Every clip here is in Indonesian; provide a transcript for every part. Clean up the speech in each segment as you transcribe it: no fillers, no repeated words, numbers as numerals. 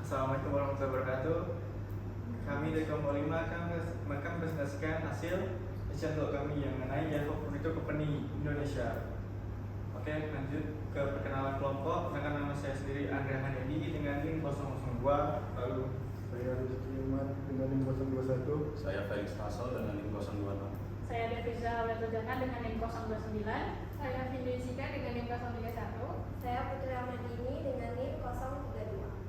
Assalamualaikum warahmatullahi wabarakatuh. Kami dari kelompok 5 akan presentasikan hasil riset kami yang mengenai Java Furniture Company Indonesia. Oke, lanjut ke perkenalan kelompok. Dengan nama saya sendiri Andrea Hanedi dengan NIM 002. Lalu saya Rizky Iman dengan NIM 021. Saya Felix Hasso dengan NIM 026. Saya Devisa Wetojana dengan NIM 029. Saya Vindi Sika dengan NIM 031. Saya Putri Ahmadini dengan NIM 032.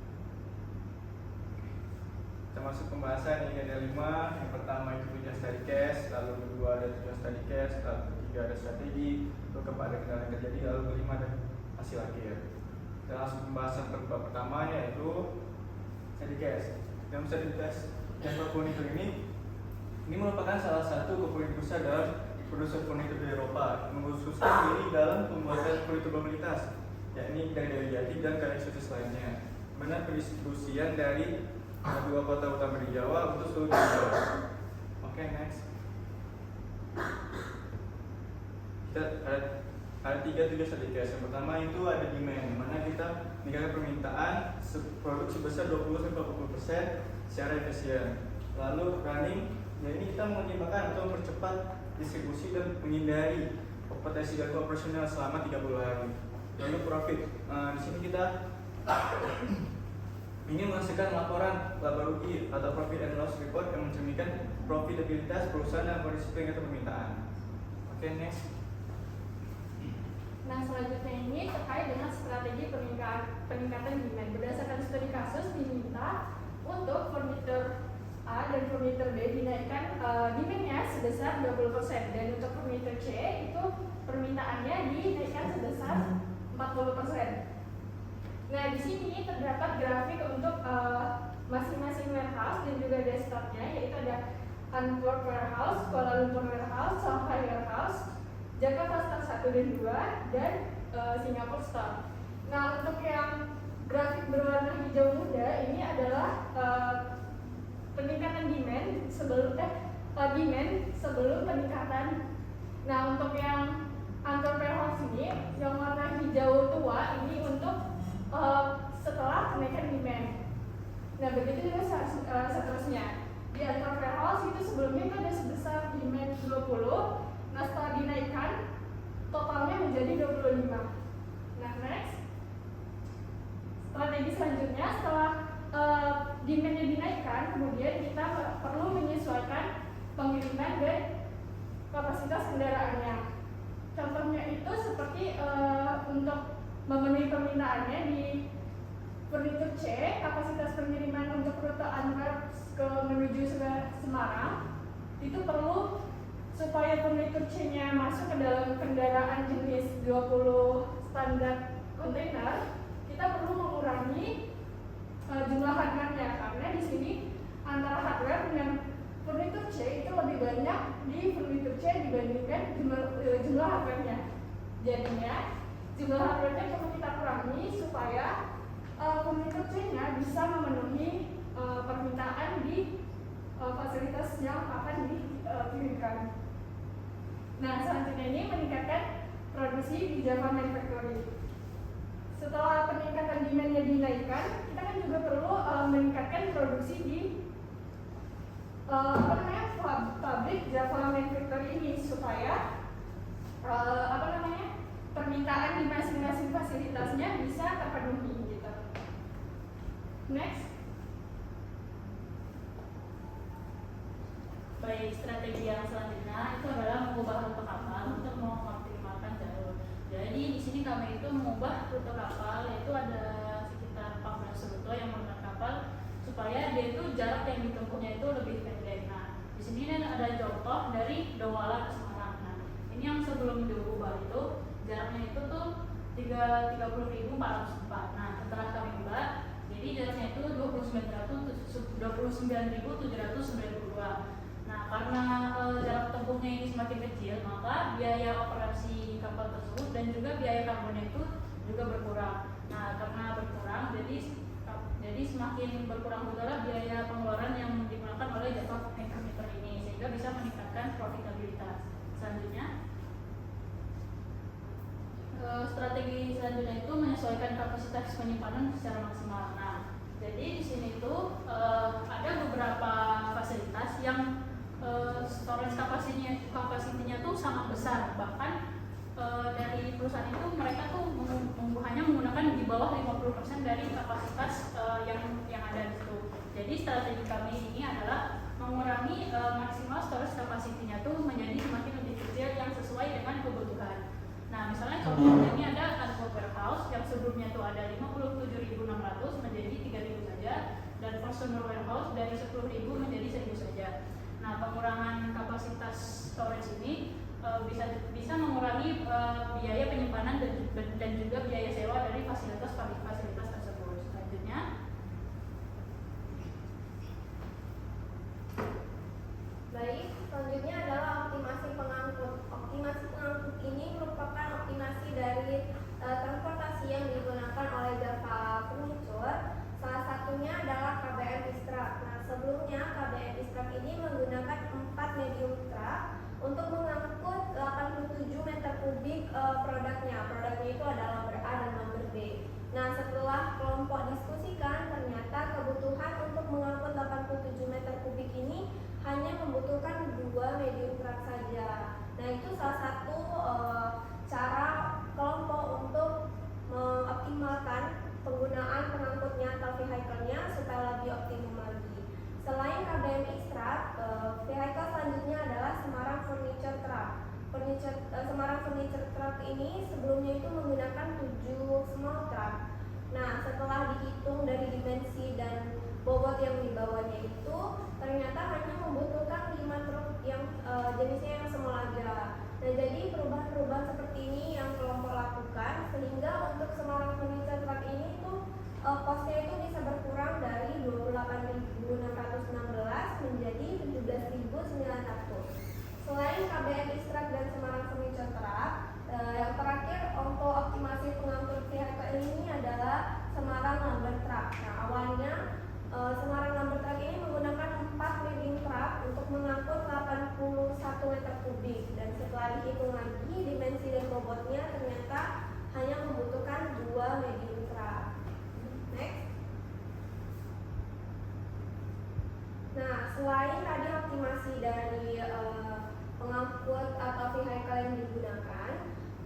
kita masuk pembahasan. Ini ada 5. Yang pertama itu tujuan study case, lalu kedua ada tujuan study case, lalu ketiga ada strategi, lalu keempat ada kendala yang terjadi, lalu kelima ada hasil akhir. Kita langsung pembahasan pertama yaitu study case. Dalam study case Java Furniture ini merupakan salah satu komponen besar dalam produksi furniture di Eropa, mengkhususkan diri dalam pembuatan furniture mobilitas, yakni dari jati dan karya eksotis lainnya. Mana pendistribusian dari dua kota utama di Jawa untuk seluruh Jawa. Oke, next. Kita ada 3 tugas study case. Yang pertama itu ada demand, mana kita meningkatkan permintaan produk sebesar 20-40% secara efisien. Lalu running, ya ini kita mengimbangkan atau mempercepat distribusi dan menghindari potensi gangguan operasional selama 30 hari. Lalu profit, di sini kita ini menghasilkan laporan laba rugi atau profit and loss report yang mencerminkan profitabilitas perusahaan dan kondisi peningkatan permintaan. Oke, next. Nah, selanjutnya ini terkait dengan strategi peningkatan demand. Berdasarkan studi kasus diminta untuk furniture A dan furniture B dinaikkan demand-nya sebesar 20%, dan untuk furniture C itu permintaannya dinaikkan sebesar 40%. Nah, di sini terdapat grafik untuk masing-masing warehouse dan juga desktopnya, yaitu ada Antwerp Warehouse, Kuala Lumpur Warehouse, Shanghai Warehouse, Jakarta Store 1 dan 2, dan Singapore Store. Nah, untuk yang grafik berwarna hijau muda ini adalah peningkatan demand sebelum peningkatan. Nah, untuk yang Antwerp Warehouse ini, yang warna hijau tua ini untuk setelah kenaikan demand. Nah, begitu juga seterusnya. Di Antwerp Warehouse itu sebelumnya itu ada sebesar demand 20. Nah, setelah dinaikkan totalnya menjadi 25. Nah, next. Strategi selanjutnya, setelah demand-nya dinaikkan, kemudian kita perlu menyesuaikan pengiriman dan kapasitas kendaraannya. Contohnya itu seperti untuk memenuhi permintaannya di furniture C, kapasitas pengiriman untuk rute Antwerp menuju Semarang itu perlu, supaya furniture C-nya masuk ke dalam kendaraan jenis 20 standar kontainer, kita perlu mengurangi jumlah hardware-nya, karena di sini antara hardware dengan furniture C itu lebih banyak di furniture C dibandingkan jumlah hardware-nya. Jadinya jumlah hardware-nya perlu kita kurangi supaya furniture C-nya bisa memenuhi permintaan di fasilitas yang akan dikirimkan. Nah, selanjutnya ini meningkatkan produksi di Java Manufacturing. Setelah peningkatan demand-nya dinaikkan, kita kan juga perlu meningkatkan produksi di pabrik Java Manufacturing ini supaya permintaan di masing-masing fasilitasnya bisa terpenuhi gitu. Next. Baik, strategi yang selanjutnya itu adalah mengubah rute kapal untuk mengoptimalkan jalur. Jadi di sini kami itu mengubah rute kapal, yaitu ada sekitar 14 rute yang menggunakan kapal supaya dia itu jarak yang ditempuhnya itu lebih pendek. Nah, di sini ada contoh dari Douala ke Semarang. Nah, ini yang sebelum diubah itu jaraknya itu tuh 30.404. Nah, setelah kami ubah, jadi jaraknya itu 29.792. Nah, karena jarak tempuhnya ini semakin kecil, maka biaya operasi kapal tersebut dan juga biaya karbonnya itu juga berkurang. Nah, karena berkurang, jadi semakin berkurang pula biaya pengeluaran yang digunakan oleh Java Manufacturing ini, sehingga bisa meningkatkan profitabilitas. Selanjutnya, strategi selanjutnya itu menyesuaikan kapasitas penyimpanan secara maksimal. Nah, jadi di sini itu ada beberapa fasilitas yang storage kapasitinya tuh sangat besar, bahkan dari perusahaan itu mereka tuh hanya menggunakan di bawah 50% dari kapasitas yang ada di situ. Jadi strategi kami ini adalah mengurangi maksimal storage kapasitinya tuh menjadi semakin lebih kecil yang sesuai dengan kebutuhan. Nah, misalnya contohnya ini ada Unfold Warehouse yang sebelumnya tuh ada 57.600 menjadi 3.000 saja, dan Consumer Warehouse dari 10.000 menjadi 1.000 saja. Nah, pengurangan kapasitas storage ini bisa mengurangi biaya penyimpanan dan juga biaya sewa dari fasilitas tersebut. Selanjutnya, Baik, selanjutnya adalah optimasi pengangkut. Optimasi pengangkut ini merupakan optimasi dari transportasi yang digunakan oleh Java Furniture. Salah satunya adalah KBM Extract. Nah, sebelumnya KBM Extract ini menggunakan 4 medium truck untuk mengangkut 87 meter kubik produknya. Produknya itu adalah nomor A dan nomor B. Nah, setelah kelompok diskusikan, ternyata kebutuhan untuk mengangkut 87 meter kubik ini hanya membutuhkan 2 medium truck saja. Nah, itu salah satu cara kelompok untuk mengoptimalkan penggunaan pengangkutnya atau vehicle-nya supaya lebih optimum lagi. Selain KBM Extract, vehicle selanjutnya adalah Semarang Furniture Truck. Semarang Furniture Truck ini sebelumnya itu menggunakan 7 small truck. Nah, setelah dihitung dari dimensi dan bobot yang dibawanya itu, ternyata hanya membutuhkan 5 truk yang jenisnya yang small aja. Nah, jadi perubahan-perubahan seperti ini yang kelompok lakukan sehingga untuk Semarang Furniture Truck ini itu kosnya itu bisa berkurang dari 28.616 menjadi 17.900. Selain KBM Extract dan Semarang Furniture Truck, yang terakhir untuk optimasi pengangkut vehicle ini adalah Semarang Lumber Truck. Nah, awalnya Semarang Lumber Truck ini menggunakan 4 medium truck untuk mengangkut 81 meter kubik, dan setelah dihitung lagi dimensi dan bobotnya ternyata hanya membutuhkan 2 medium truck. Next. Nah, selain tadi optimasi dari pengangkut atau vehicle yang digunakan,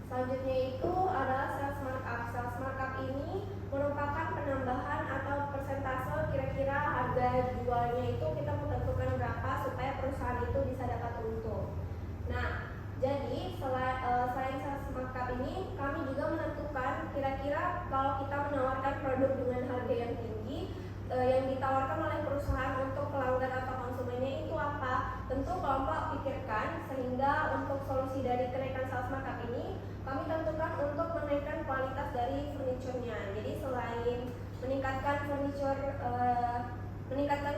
selanjutnya itu adalah sales markup. Sales markup ini merupakan penambahan atau persentase kira-kira harga jualnya itu kita menentukan berapa supaya perusahaan itu bisa dapat untung. Nah, jadi selain sales markup ini, kami juga menentukan kira-kira kalau kita menawarkan produk dengan harga yang tinggi, yang ditawarkan oleh perusahaan untuk pelanggan atau konsumennya itu apa. Tentu kelompok pikirkan sehingga untuk solusi dari kenaikan sales markup ini kami tentukan untuk menaikkan kualitas dari furniturnya. Jadi selain meningkatkan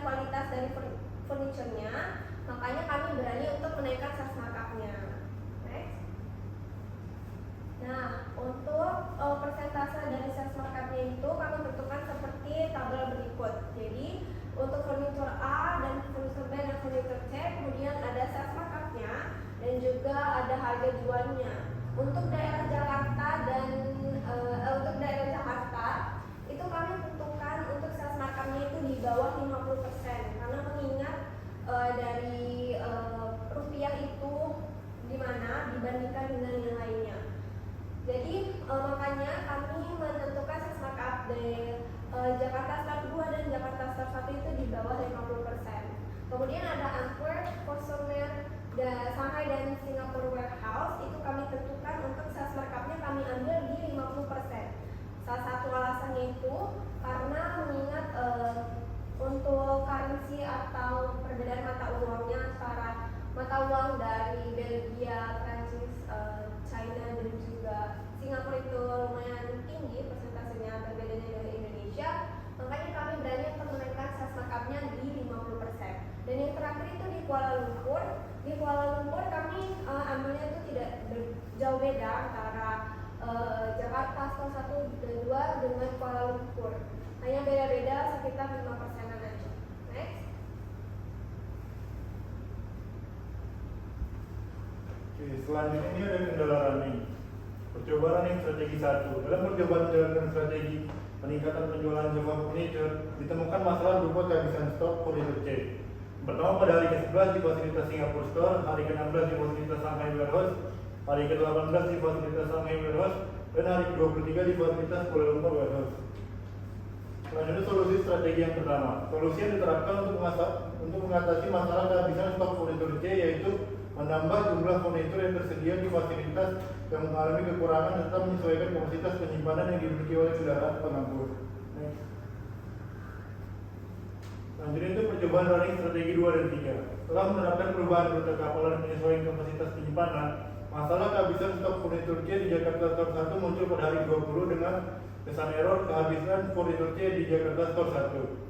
kualitas dari furniturnya, makanya kami berani untuk menaikkan sales markup-nya. Next. Nah, untuk persentase dari sales markup-nya itu kami tentukan seperti tabel berikut. Jadi untuk furnitur A dan furnitur B dan furnitur C, kemudian ada sales markup-nya dan juga ada harga jualnya. Untuk daerah Jakarta itu kami tentukan untuk sales markup-nya itu di bawah 50%, karena mengingat dari rupiah itu gimana dibandingkan dengan yang lainnya. Jadi makanya kami menentukan sales markup di Jakarta Start 2 dan Jakarta Start 1 itu di bawah 50%. Kemudian ada Antwerp, Consumer, Shanghai dan Singapore Warehouse itu kami tentukan untuk sales markup-nya kami ambil di 50%. Salah satu alasannya itu karena mengingat untuk currency atau perbedaan mata uangnya antara mata uang dari Belgia, Prancis, China dan juga Singapura itu lumayan tinggi persentasenya berbedanya dari Indonesia, makanya kami berani untuk menaikkan sales markup-nya di 50%. Dan yang terakhir itu di Kuala Lumpur. Di Kuala Lumpur kami ambilnya itu tidak jauh beda antara Jakarta Start 1 dan 2 dengan Kuala Lumpur. Hanya beda-beda sekitar 5%-an aja. Next. Oke, selanjutnya ini ada kendala running. Percobaan running strategi 1. Dalam percobaan menjalankan strategi peningkatan penjualan Java Furniture, ditemukan masalah berupa kehabisan stok furniture C. Pertama pada hari ke-11 di fasilitas Singapore Store, hari ke-16 di fasilitas Shanghai Warehouse, hari ke-18 di fasilitas Shanghai Warehouse, dan hari ke-23 di fasilitas Kuala Lumpur Warehouse. Selanjutnya solusi strategi yang pertama. Solusi yang diterapkan untuk mengatasi masalah kehabisan stok furniture C, yaitu menambah jumlah furnitur yang tersedia di fasilitas yang mengalami kekurangan serta menyesuaikan kapasitas penyimpanan yang dimiliki oleh kendaraan pengangkut. Selanjutnya itu percobaan running strategi 2 dan 3. Setelah menerapkan perubahan rute kapal dan menyesuaikan kapasitas penyimpanan, masalah kehabisan stok furnitur C di Jakarta Store 1 muncul pada hari 20 dengan kesan error kehabisan furnitur C di Jakarta Store 1.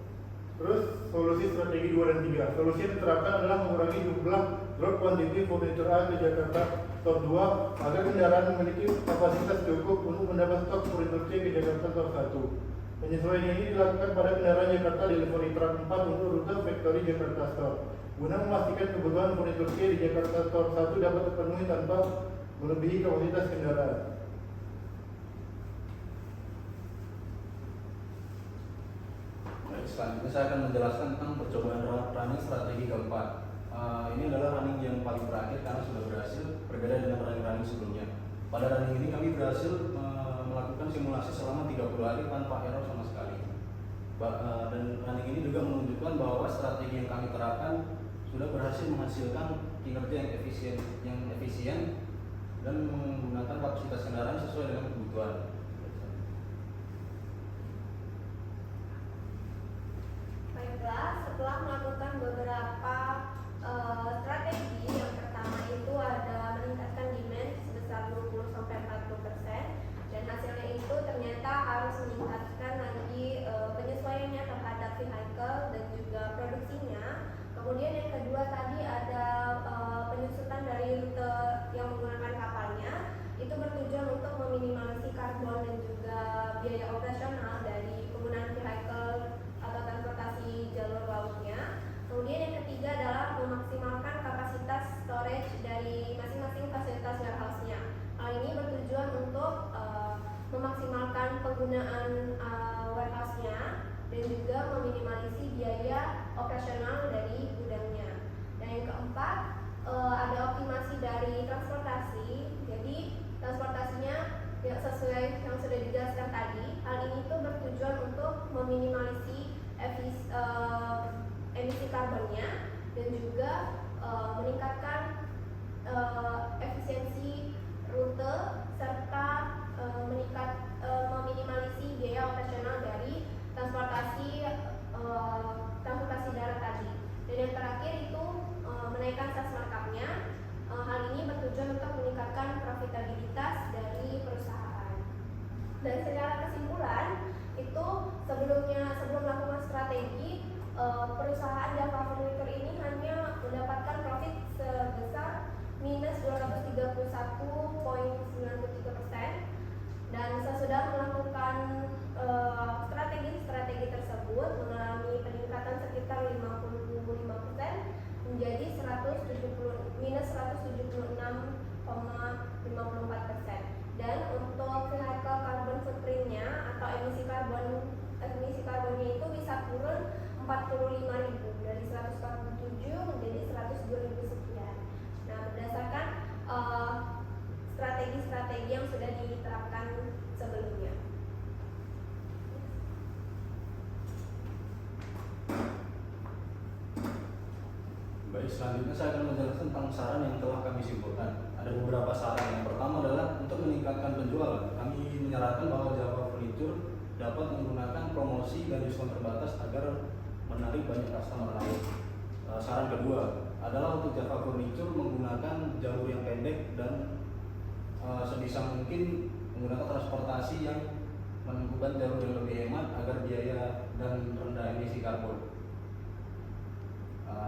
Terus solusi strategi 2 dan 3. Solusi yang diterapkan adalah mengurangi jumlah drop quantity furniture A di Jakarta Store 2 agar kendaraan memiliki kapasitas cukup untuk mendapat stok furniture C di Jakarta Store 1. Penyesuaian ini dilakukan pada kendaraan Jakarta Delivery Truck 4 untuk rute Factory Jakarta Store, guna memastikan kebutuhan furniture C di Jakarta Store 1 dapat terpenuhi tanpa melebihi kapasitas kendaraan. Baik, selanjutnya saya akan menjelaskan tentang percobaan running strategi keempat. Ini adalah running yang paling terakhir karena sudah berhasil, berbeda dengan running sebelumnya. Pada running ini kami berhasil melakukan simulasi selama 30 hari tanpa error sama sekali. Dan running ini juga menunjukkan bahwa strategi yang kami terapkan sudah berhasil menghasilkan kinerja yang efisien dan menggunakan kapasitas kendaraan sesuai dengan kebutuhan. Baiklah, setelah melakukan beberapa strategi, yang pertama itu ada meningkatkan demand sebesar 20-40%, dan hasilnya itu ternyata harus meningkatkan lagi penyesuaiannya terhadap vehicle dan juga produksinya. Kemudian yang kedua tadi ada penyusutan dari rute yang menggunakan kapalnya, itu bertujuan untuk meminimalisasi karbon dan juga biaya operasional dari penggunaan vehicle atau transportasi jalur lautnya. Kemudian yang ketiga adalah memaksimalkan kapasitas storage dari masing-masing fasilitas warehouse-nya. Hal ini bertujuan untuk memaksimalkan penggunaan warehouse-nya dan juga meminimalisasi biaya operasional dari gudangnya. Dan yang keempat ada optimasi dari transportasi. Jadi transportasinya yang sesuai yang sudah dijelaskan tadi. Hal ini tuh bertujuan untuk meminimalisasi emisi karbonnya dan juga meningkatkan efisiensi rute serta meminimalisasi biaya operasional dari transportasi darat tadi. Dan yang terakhir itu menaikkan sales markup-nya. Hal ini bertujuan untuk meningkatkan profitabilitas dari perusahaan. Dan secara kesimpulan itu sebelum melakukan strategi, perusahaan Java Furniture ini hanya mendapatkan profit sebesar minus 231,93%, dan sesudah melakukan strategi tersebut mengalami peningkatan sekitar 55% menjadi minus 176,54%. Dan untuk vehicle carbon footprint-nya atau emisi karbonnya itu bisa turun 45.000 dari 147 menjadi 102.000 sekian. Nah, berdasarkan strategi-strategi yang sudah diterapkan sebelumnya. Baik, selanjutnya saya akan menjelaskan tentang saran yang telah kami simpulkan. Ada beberapa saran. Yang pertama adalah untuk meningkatkan penjualan. Kami menyarankan bahwa Java Furniture dapat menggunakan promosi dan diskon terbatas agar menarik banyak customer lain. Saran kedua adalah untuk Java Furniture menggunakan jalur yang pendek dan sebisa mungkin menggunakan transportasi yang menempuhkan jalur yang lebih hemat agar biaya dan rendah emisi karbon.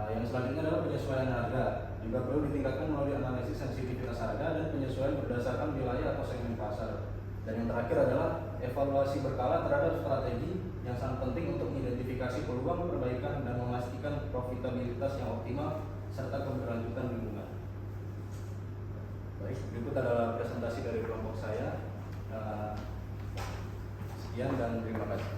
Yang selanjutnya adalah penyesuaian harga. Juga perlu ditingkatkan melalui analisis sensitivitas harga dan penyesuaian berdasarkan wilayah atau segmen pasar. Dan yang terakhir adalah evaluasi berkala terhadap strategi yang sangat penting untuk mengidentifikasi peluang perbaikan dan memastikan profitabilitas yang optimal serta keberlanjutan lingkungan. Baik, berikut adalah presentasi dari kelompok saya. Sekian. Sekian dan terima kasih.